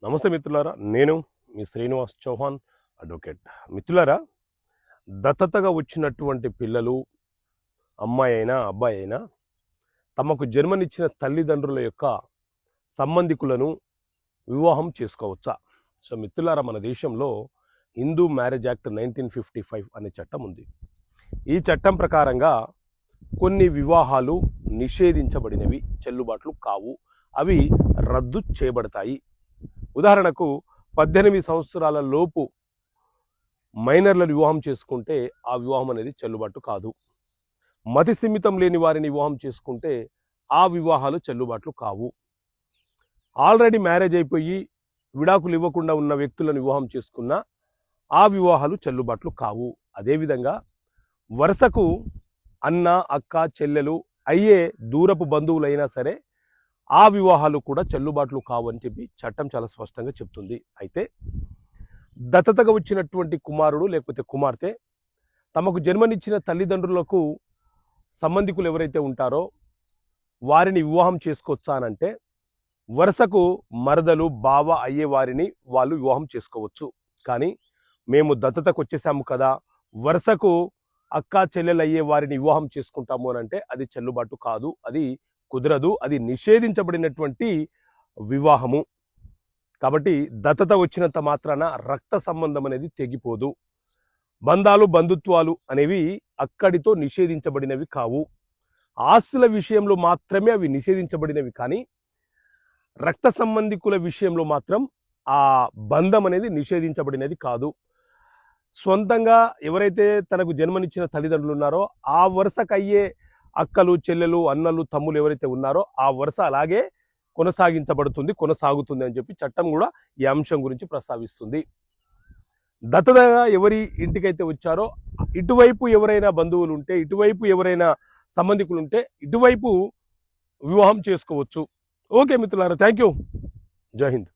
నమస్తే మిత్రులారా, నేను మీ శ్రీనివాస్ చౌహాన్ అడ్వకేట్. మిత్రులారా, దత్తతగా వచ్చినటువంటి పిల్లలు అమ్మాయి అయినా అబ్బాయి అయినా తమకు జన్మనిచ్చిన తల్లిదండ్రుల యొక్క సంబంధికులను వివాహం చేసుకోవచ్చా? సో మిత్రులారా, మన దేశంలో హిందూ మ్యారేజ్ యాక్ట్ 1955 అనే చట్టం ఉంది. ఈ చట్టం ప్రకారంగా కొన్ని వివాహాలు నిషేధించబడినవి, చెల్లుబాట్లు కావు, అవి రద్దు చేయబడతాయి. ఉదాహరణకు 18 సంవత్సరాల లోపు మైనర్లను వివాహం చేసుకుంటే ఆ వివాహం అనేది చెల్లుబాటు కాదు. మతి స్థిమితం లేని వారిని వివాహం చేసుకుంటే ఆ వివాహాలు చెల్లుబాట్లు కావు. ఆల్రెడీ మ్యారేజ్ అయిపోయి విడాకులు ఇవ్వకుండా ఉన్న వ్యక్తులను వివాహం చేసుకున్న ఆ వివాహాలు చెల్లుబాట్లు కావు. అదేవిధంగా వరుసకు అన్న, అక్క, చెల్లెలు అయ్యే దూరపు బంధువులైనా సరే ఆ వివాహాలు కూడా చెల్లుబాట్లు కావు అని చెప్పి చట్టం చాలా స్పష్టంగా చెప్తుంది. అయితే దత్తతగా వచ్చినటువంటి కుమారుడు లేకపోతే కుమార్తె తమకు జన్మనిచ్చిన తల్లిదండ్రులకు సంబంధికులు ఎవరైతే ఉంటారో వారిని వివాహం చేసుకోవచ్చా అనంటే, వరుసకు మరదలు, బావ అయ్యే వారిని వాళ్ళు వివాహం చేసుకోవచ్చు. కానీ మేము దత్తతకు వచ్చేసాము కదా, వరుసకు అక్క, చెల్లెలు అయ్యే వారిని వివాహం చేసుకుంటాము అనంటే అది చెల్లుబాటు కాదు, అది కుదరదు, అది నిషేధించబడినటువంటి వివాహము. కాబట్టి దత్తత వచ్చినంత మాత్రాన రక్త సంబంధం అనేది తెగిపోదు. బంధాలు, బంధుత్వాలు అనేవి అక్కడితో నిషేధించబడినవి కావు. ఆస్తుల విషయంలో మాత్రమే అవి నిషేధించబడినవి, కానీ రక్త సంబంధికుల విషయంలో మాత్రం ఆ బంధం అనేది నిషేధించబడినది కాదు. సొంతంగా ఎవరైతే తనకు జన్మనిచ్చిన తల్లిదండ్రులు ఉన్నారో ఆ వరుసకు అయ్యే అక్కలు, చెల్లెలు, అన్నలు, తమ్ములు ఎవరైతే ఉన్నారో ఆ వరుస అలాగే కొనసాగుతుంది అని చెప్పి చట్టం కూడా ఈ అంశం గురించి ప్రస్తావిస్తుంది. దత్తతగా ఎవరి ఇంటికైతే వచ్చారో ఇటువైపు ఎవరైనా బంధువులు ఉంటే, ఇటువైపు ఎవరైనా సంబంధికులు ఉంటే ఇటువైపు వివాహం చేసుకోవచ్చు. ఓకే మిత్రులారా, థ్యాంక్ యూ. జై హింద్.